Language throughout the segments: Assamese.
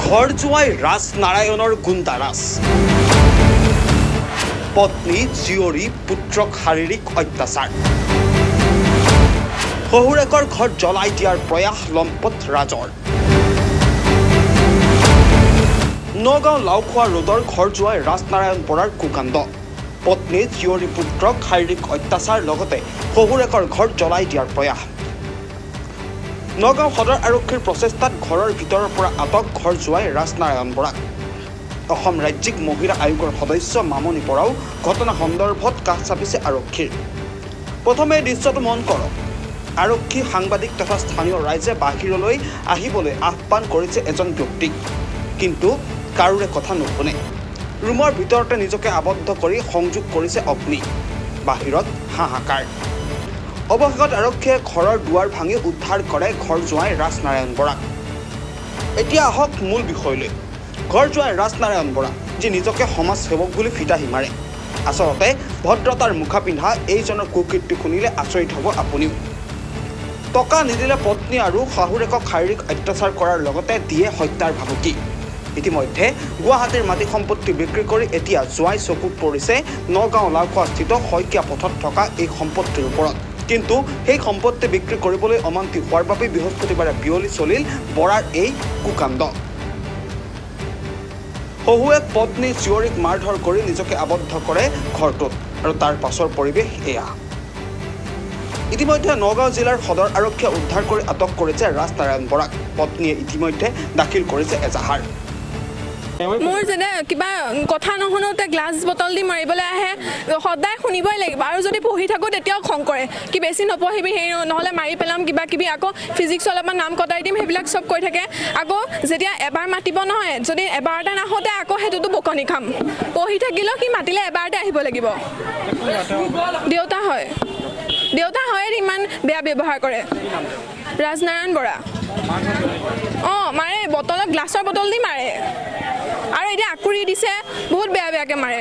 ঘৰ জোৱাই ৰাজ নাৰায়ণৰ গুণ্ডাৰাজ পত্নী জীয়ৰী পুত্ৰক শাৰীৰিক অত্যাচাৰ শহুৰেকৰ ঘৰ জ্বলাই দিয়াৰ প্ৰয়াস লম্পট ৰাজৰ নগাঁও লাওখোৱা ৰোডৰ ঘৰ জোৱাই ৰাজ নাৰায়ণ বৰাৰ কুকাণ্ড পত্নী জীয়ৰী পুত্ৰক শাৰীৰিক অত্যাচাৰ লগতে শহুৰেকৰ ঘৰ জ্বলাই দিয়াৰ প্ৰয়াস নগাঁও সদৰ আৰক্ষীৰ প্ৰচেষ্টাত ঘৰৰ ভিতৰৰ পৰা আটক ঘৰ জোৱাই ৰাজ নাৰায়ণ বৰাক অসম ৰাজ্যিক মহিলা আয়োগৰ সদস্য মামনি বৰাও ঘটনা সন্দৰ্ভত কাষ চাপিছে আৰক্ষীৰ প্ৰথমে দৃশ্যটো মন কৰক আৰক্ষী সাংবাদিক তথা স্থানীয় ৰাইজে বাহিৰলৈ আহিবলৈ আহ্বান কৰিছে এজন ব্যক্তিক কিন্তু কাৰোৰে কথা নুশুনে ৰুমৰ ভিতৰতে নিজকে আবদ্ধ কৰি সংযোগ কৰিছে অগ্নি বাহিৰত হাহাকাৰ অৱশেষত আৰক্ষীয়ে ঘৰৰ দুৱাৰ ভাঙি উদ্ধাৰ কৰে ঘৰ জোৱাই ৰাজ নাৰায়ণ বৰাক এতিয়া আহক মূল বিষয়লৈ ঘৰ জোৱাই ৰাজ নাৰায়ণ বৰা যি নিজকে সমাজ সেৱক বুলি ফিতাহি মাৰে আচলতে ভদ্ৰতাৰ মুখা পিন্ধা এইজনৰ কুকীৰ্তি শুনিলে আচৰিত হ'ব আপুনিও টকা নিদিলে পত্নী আৰু শাহুৰেকক শাৰীৰিক অত্যাচাৰ কৰাৰ লগতে দিয়ে হত্যাৰ ভাবুকি ইতিমধ্যে গুৱাহাটীৰ মাটি সম্পত্তি বিক্ৰী কৰি এতিয়া জোৱাই চকুত পৰিছে নগাঁও লাওখোৱাস্থিত শইকীয়া পথত থকা এই সম্পত্তিৰ ওপৰত কিন্তু সেই সম্পত্তি বিক্ৰী কৰিবলৈ অমান্তি হোৱাৰ বাবে বৃহস্পতিবাৰে বিয়লি চলিল বৰাৰ এই কুকাণ্ড শহুৱেক পত্নী জীয়ৰীক মাৰধৰ কৰি নিজকে আবদ্ধ কৰে ঘৰটোত আৰু তাৰ পাছৰ পৰিৱেশ এয়া ইতিমধ্যে নগাঁও জিলাৰ সদৰ আৰক্ষীয়ে উদ্ধাৰ কৰি আটক কৰিছে ৰাজ নাৰায়ণ বৰাক পত্নীয়ে ইতিমধ্যে দাখিল কৰিছে এজাহাৰ মোৰ যেনে কিবা কথা নুশুনোতে গ্লাছ বটল দি মাৰিবলৈ আহে সদায় শুনিবই লাগিব আৰু যদি পঢ়ি থাকোঁ তেতিয়াও খং কৰে কি বেছি নপঢ়িবি সেই নহ'লে মাৰি পেলাম কিবা কিবি আকৌ ফিজিক্স অলপমান নাম কটাই দিম সেইবিলাক চব কৈ থাকে আকৌ যেতিয়া এবাৰ মাতিব নহয় যদি এবাৰতে নাহোঁতে আকৌ সেইটোতো বকনি খাম পঢ়ি থাকিলেও সি মাতিলে এবাৰতে আহিব লাগিব দেউতা হয় ইমান বেয়া ব্যৱহাৰ কৰে ৰাজ নাৰায়ণ বৰা অঁ মাৰে বটলত গ্লাছৰ বটল দি মাৰে আৰু এতিয়া আকুৰি দিছে বহুত বেয়াকৈ মাৰে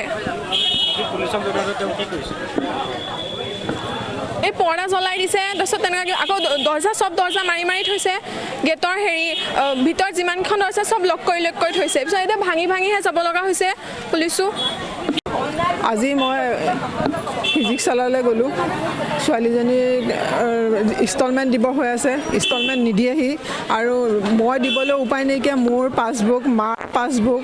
এই পৰ্দা জ্বলাই দিছে তাৰপিছত তেনেকৈ আকৌ দৰ্জা মাৰি থৈছে গেটৰ ভিতৰত যিমানখন দৰ্জা চব লক কৰি থৈছে পিছত এতিয়া ভাঙিহে যাব লগা হৈছে পুলিচো আজি মই ফিজিক্সাললৈ গ'লোঁ ছোৱালীজনীক ইনষ্টলমেণ্ট দিব হৈ আছে ইনষ্টলমেণ্ট নিদিয়েহি আৰু মই দিবলৈ উপায় নাইকিয়া মোৰ পাছবুক মাৰ পাছবুক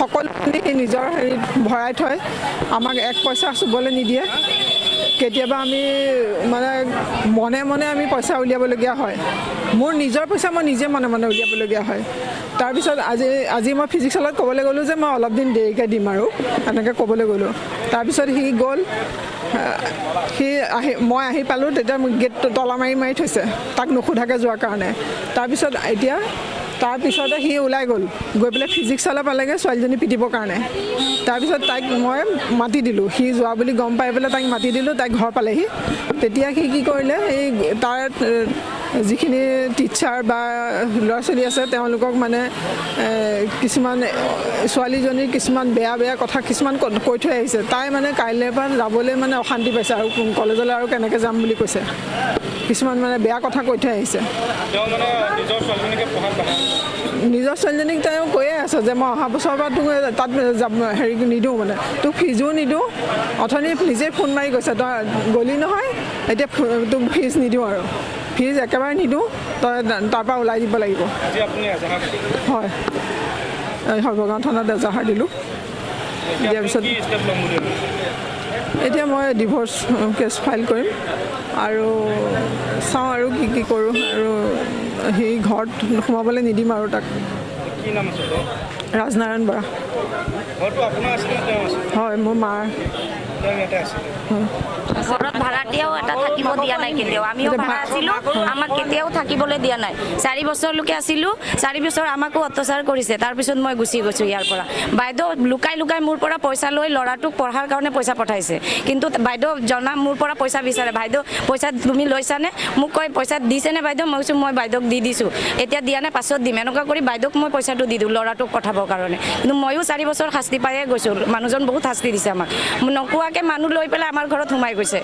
সকলোখিনি নিজৰ হেৰিত ভৰাই থয় আমাক এক পইচা চুবলৈ নিদিয়ে কেতিয়াবা আমি মনে মনে আমি পইচা উলিয়াবলগীয়া হয় মোৰ নিজৰ পইচা মই নিজে মনে মনে উলিয়াবলগীয়া হয় তাৰপিছত আজি মই ফিজিক্সালত ক'বলৈ গ'লোঁ যে মই অলপ দিন দেৰিকৈ দিম আৰু এনেকৈ ক'বলৈ গ'লোঁ তাৰপিছত সি গ'ল মই আহি পালোঁ তেতিয়া গেটটো তলা মাৰি থৈছে তাক নুসুধাকৈ যোৱাৰ কাৰণে তাৰপিছতে সি ওলাই গ'ল গৈ পেলাই ফিজিক্সালৈ পালেগৈ ছোৱালীজনী পিটিবৰ কাৰণে তাৰপিছত তাইক মই মাতি দিলোঁ সি যোৱা বুলি গম পাই পেলাই তাইক মাতি দিলোঁ তাইক ঘৰ পালেহি তেতিয়া সি কি কৰিলে এই তাৰ যিখিনি টিচাৰ বা ল'ৰা ছোৱালী আছে তেওঁলোকক কিছুমান ছোৱালীজনীৰ কিছুমান বেয়া কথা কিছুমান কৈ থৈ আহিছে তাই কাইলৈৰ পৰা যাবলৈ অশান্তি পাইছে আৰু কলেজলৈ আৰু কেনেকৈ যাম বুলি কৈছে কিছুমান বেয়া কথা কৈ থৈ আহিছে নিজৰ ছোৱালীজনীক তেওঁ কৈয়ে আছে যে মই অহা বছৰৰ পৰা তোক তাত নিদিওঁ তোক ফিজো নিদিওঁ অথনি নিজে ফোন মাৰি কৈছে তই গ'লি নহয় এতিয়া তোক ফিজ নিদিওঁ আৰু ফিজ একেবাৰে নিদিওঁ তই তাৰপৰা ওলাই দিব লাগিব হয় সৰ্বগাঁও থানাত এজাহাৰ দিলোঁ দিয়াৰ পিছত এতিয়া মই ডিভৰ্চ কেছ ফাইল কৰিম আৰু চাওঁ আৰু কি কৰোঁ আৰু সেই ঘৰত সোমাবলৈ নিদিম আৰু তাক ৰাজ নাৰায়ণ বৰা হয় মোৰ মাৰ ঘৰত ভাড়াতীয়াও এটা থাকিব দিয়া নাই কেতিয়াও আমিও ভাড়া আছিলোঁ আমাক কেতিয়াও থাকিবলৈ দিয়া নাই 4 বছৰলৈকে আছিলোঁ 4 বছৰ আমাকো অত্যাচাৰ কৰিছে তাৰপিছত মই গুচি গৈছোঁ ইয়াৰ পৰা বাইদেউ লুকাই মোৰ পৰা পইচা লৈ ল'ৰাটোক পঢ়াৰ কাৰণে পইচা পঠাইছে কিন্তু বাইদেউ মোৰ পৰা পইচা বিচাৰে বাইদেউ পইচা তুমি লৈছানে মোক কয় পইচা দিছেনে বাইদেউ মই কৈছোঁ মই বাইদেউক দি দিছোঁ এতিয়া দিয়া নাই পাছত দিম এনেকুৱা কৰি বাইদেউক মই পইচাটো দি দিওঁ ল'ৰাটোক পঠাবৰ কাৰণে কিন্তু ময়ো 4 বছৰ শাস্তি পায়ে গৈছোঁ মানুহজন বহুত শাস্তি দিছে আমাক নোকোৱাকৈ মানুহ লৈ পেলাই আমাৰ ঘৰত সোমাই গৈছে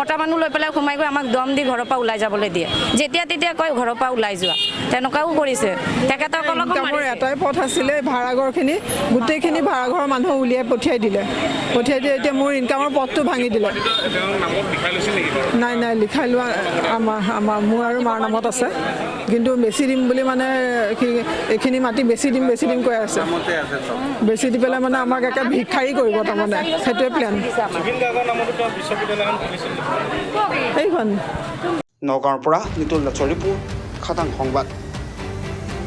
মতা মানুহ লৈ পেলাই সোমাই গৈ আমাক দম দি ঘৰৰ পৰা ওলাই যাবলৈ দিয়ে যেতিয়া তেতিয়া কয় ঘৰৰ পৰা ওলাই যোৱা তেনেকুৱাও কৰিছে তেখেতসকলকো ইনকামৰ এটাই পথ আছিলে ভাড়াঘৰখিনি গোটেইখিনি ভাড়াঘৰৰ মানুহ উলিয়াই পঠিয়াই দিলে এতিয়া মোৰ ইনকামৰ পথটো ভাঙি দিলে নাই লিখাই লোৱা আমাৰ মোৰ আৰু মাৰ নামত আছে কিন্তু বেছি দিম বুলি মানে এইখিনি মাটি বেছি দিম কৈ আছে বেছি দি পেলাই মানে আমাক একে ভিক্ষাৰী কৰিব তাৰমানে সেইটোৱে প্লেন এইখন নগাঁৱৰ পৰা নিতুল দাসৰ ৰিপোৰ্ট খাটাং সংবাদ